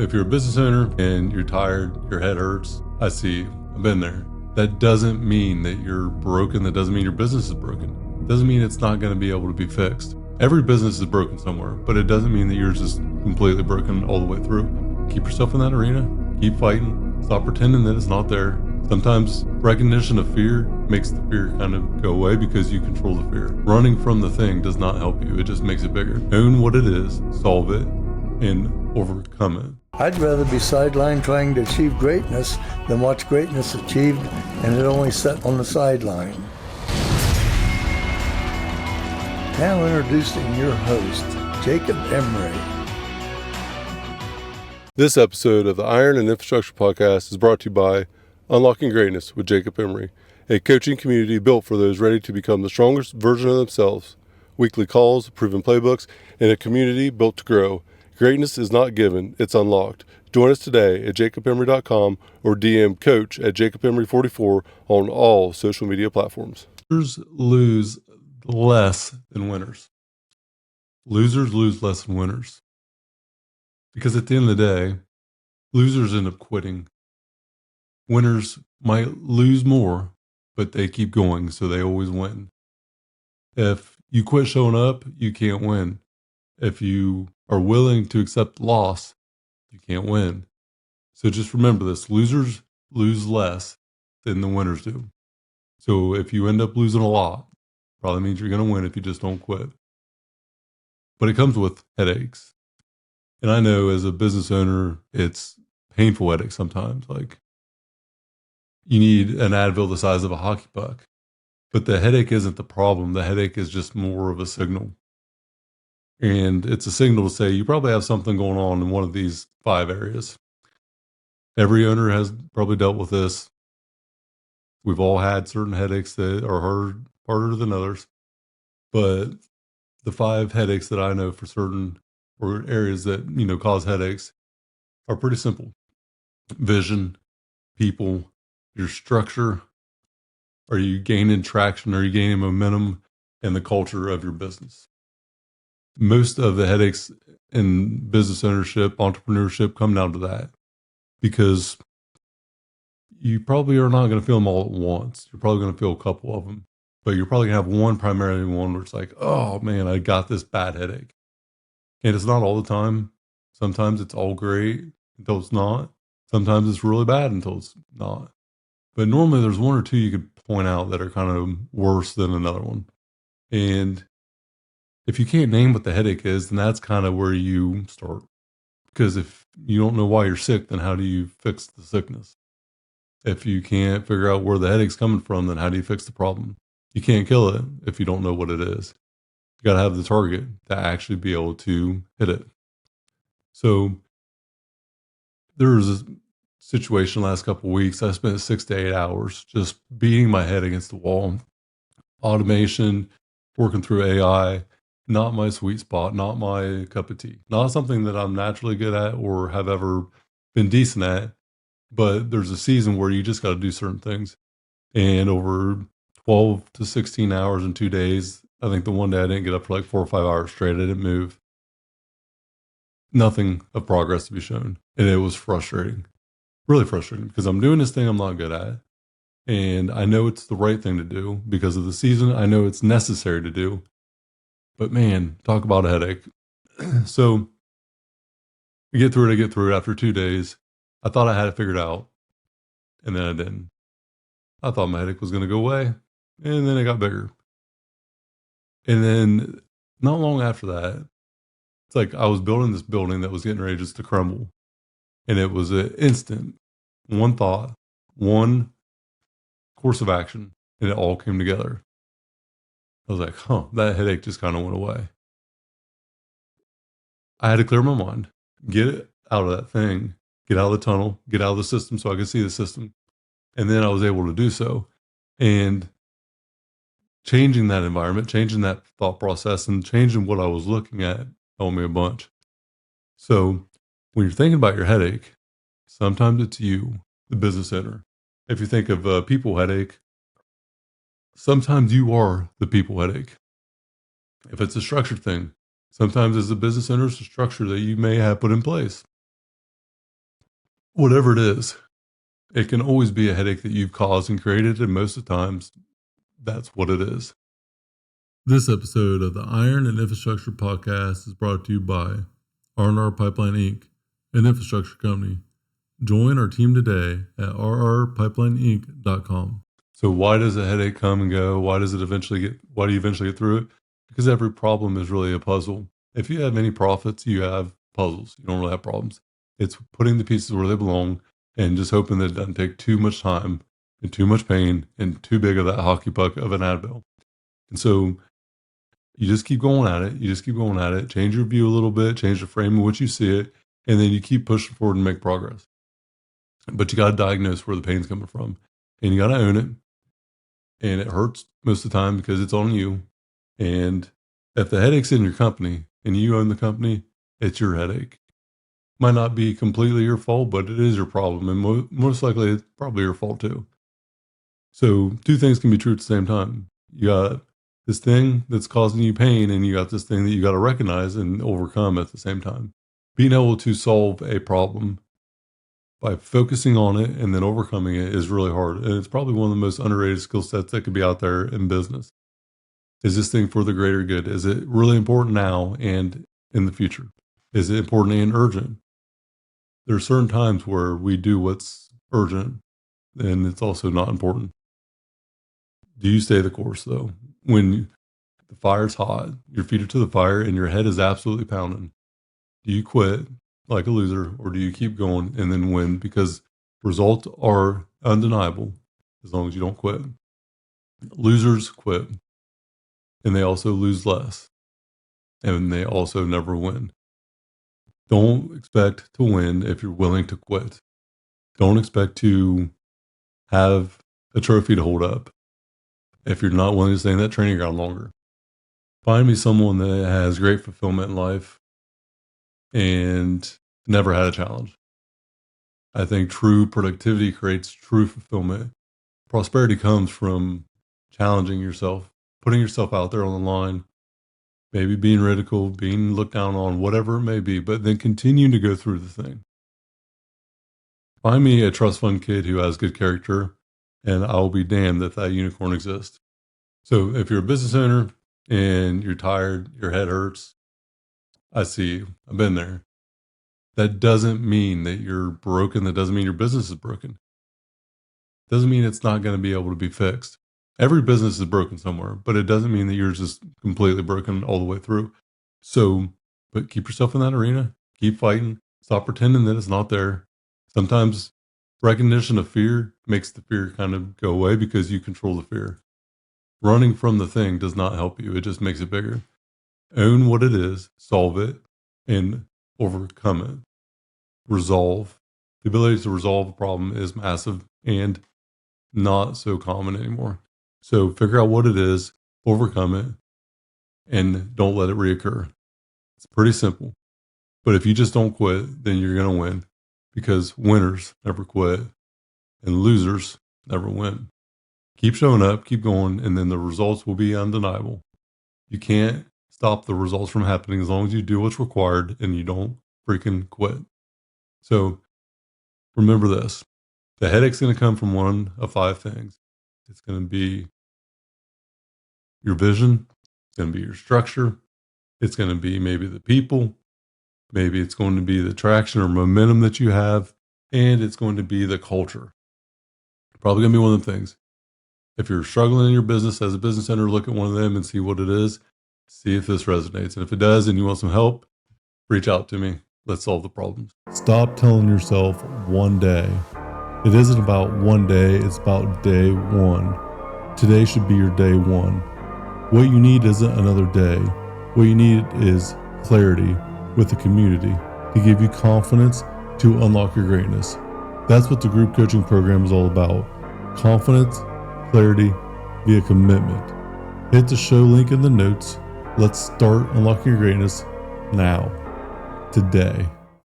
If you're a business owner and you're tired, your head hurts, I see you. I've been there. That doesn't mean that you're broken. That doesn't mean your business is broken. It doesn't mean it's not going to be able to be fixed. Every business is broken somewhere, but it doesn't mean that yours is completely broken all the way through. Keep yourself in that arena. Keep fighting. Stop pretending that it's not there. Sometimes recognition of fear makes the fear kind of go away because you control the fear. Running from the thing does not help you. It just makes it bigger. Own what it is, solve it, and overcome it. I'd rather be sidelined trying to achieve greatness than watch greatness achieved and it only set on the sideline. Now introducing your host, Jacob Emery. This episode of the Iron and Infrastructure Podcast is brought to you by Unlocking Greatness with Jacob Emery, a coaching community built for those ready to become the strongest version of themselves. Weekly calls, proven playbooks, and a community built to grow. Greatness is not given, it's unlocked. Join us today at jacobemery.com or DM coach at jacobemery44 on all social media platforms. Losers lose less than winners. Losers lose less than winners. Because at the end of the day, losers end up quitting. Winners might lose more, but they keep going, so they always win. If you quit showing up, you can't win. If you are willing to accept loss, you can't win. So just remember this, losers lose less than the winners do. So if you end up losing a lot, probably means you're going to win if you just don't quit. But it comes with headaches. And I know as a business owner, it's painful headaches sometimes. Like you need an Advil the size of a hockey puck. But the headache isn't the problem. The headache is just more of a signal. And it's a signal to say you probably have something going on in one of these 5 areas. Every owner has probably dealt with this. We've all had certain headaches that are harder than others. But the 5 headaches that I know for certain, or areas that, cause headaches, are pretty simple. Vision, people, your structure. Are you gaining traction? Are you gaining momentum? And the culture of your business. Most of the headaches in business ownership, entrepreneurship come down to that because you probably are not going to feel them all at once. You're probably going to feel a couple of them, but you're probably going to have one primary one where it's like, oh man, I got this bad headache. And it's not all the time. Sometimes it's all great until it's not. Sometimes it's really bad until it's not. But normally there's 1 or 2 you could point out that are kind of worse than another one. And if you can't name what the headache is, then that's kind of where you start. Because if you don't know why you're sick, then how do you fix the sickness? If you can't figure out where the headache's coming from, then how do you fix the problem? You can't kill it if you don't know what it is. You got to have the target to actually be able to hit it. So there was a situation last couple of weeks. I spent 6 to 8 hours just beating my head against the wall. Automation, working through AI, not my sweet spot, not my cup of tea, not something that I'm naturally good at or have ever been decent at. But there's a season where you just got to do certain things. And over 12 to 16 hours in 2 days, I think the one day I didn't get up for like 4 or 5 hours straight. I didn't move. Nothing of progress to be shown. And it was frustrating, really frustrating because I'm doing this thing I'm not good at. And I know it's the right thing to do because of the season. I know it's necessary to do. But man, talk about a headache. So I get through it after 2 days. I thought I had it figured out. And then I didn't. I thought my headache was going to go away. And then it got bigger. And then not long after that, it's like I was building this building that was getting ready just to crumble. And it was an instant, one thought, one course of action, and it all came together. I was like, that headache just kind of went away. I had to clear my mind, get it out of that thing, get out of the tunnel, get out of the system so I could see the system. And then I was able to do so. And changing that environment, changing that thought process, and changing what I was looking at helped me a bunch. So when you're thinking about your headache, sometimes it's you, the business owner. If you think of a people headache, sometimes you are the people headache. If it's a structured thing, sometimes as a business owner, it's a structure that you may have put in place. Whatever it is, it can always be a headache that you've caused and created, and most of the times, that's what it is. This episode of the Iron and Infrastructure Podcast is brought to you by R&R Pipeline Inc., an infrastructure company. Join our team today at rrpipelineinc.com. So why does a headache come and go? Why do you eventually get through it? Because every problem is really a puzzle. If you have any profits, you have puzzles. You don't really have problems. It's putting the pieces where they belong and just hoping that it doesn't take too much time and too much pain and too big of that hockey puck of an Advil. And so you just keep going at it. Change your view a little bit, change the frame in which you see it, and then you keep pushing forward and make progress. But you got to diagnose where the pain's coming from, and you got to own it. And it hurts most of the time because it's on you. And if the headache's in your company and you own the company, it's your headache. Might not be completely your fault, but it is your problem. And most likely it's probably your fault too. So two things can be true at the same time. You got this thing that's causing you pain, and you got this thing that you got to recognize and overcome at the same time. Being able to solve a problem by focusing on it and then overcoming it is really hard. And it's probably one of the most underrated skill sets that could be out there in business. Is this thing for the greater good? Is it really important now and in the future? Is it important and urgent? There are certain times where we do what's urgent and it's also not important. Do you stay the course though? When the fire's hot, your feet are to the fire and your head is absolutely pounding. Do you quit like a loser, or do you keep going and then win? Because results are undeniable as long as you don't quit. Losers quit, and they also lose less, and they also never win. Don't expect to win if you're willing to quit. Don't expect to have a trophy to hold up if you're not willing to stay in that training ground longer. Find me someone that has great fulfillment in life and never had a challenge. I think true productivity creates true fulfillment. Prosperity comes from challenging yourself, putting yourself out there on the line, maybe being ridiculed, being looked down on, whatever it may be, but then continuing to go through the thing. Find me a trust fund kid who has good character, and I'll be damned if that unicorn exists. So if you're a business owner and you're tired, your head hurts, I see you. I've been there. That doesn't mean that you're broken. That doesn't mean your business is broken. Doesn't mean it's not going to be able to be fixed. Every business is broken somewhere, but it doesn't mean that yours is completely broken all the way through. So, but keep yourself in that arena. Keep fighting. Stop pretending that it's not there. Sometimes recognition of fear makes the fear kind of go away because you control the fear. Running from the thing does not help you. It just makes it bigger. Own what it is, solve it, and overcome it. Resolve. The ability to resolve a problem is massive and not so common anymore. So figure out what it is, overcome it, and don't let it reoccur. It's pretty simple. But if you just don't quit, then you're going to win, because winners never quit and losers never win. Keep showing up, keep going, and then the results will be undeniable. You can't stop the results from happening as long as you do what's required and you don't freaking quit. So remember this. The headache's going to come from one of five things. It's going to be your vision. It's going to be your structure. It's going to be maybe the people. Maybe it's going to be the traction or momentum that you have. And it's going to be the culture. Probably going to be one of the things. If you're struggling in your business as a business owner, look at one of them and see what it is. See if this resonates. And if it does and you want some help, reach out to me. Let's solve the problems. Stop telling yourself one day. It isn't about one day, it's about day one. Today should be your day one. What you need isn't another day. What you need is clarity with the community to give you confidence to unlock your greatness. That's what the group coaching program is all about. Confidence, clarity, via commitment. Hit the show link in the notes. Let's start unlocking your greatness now, today.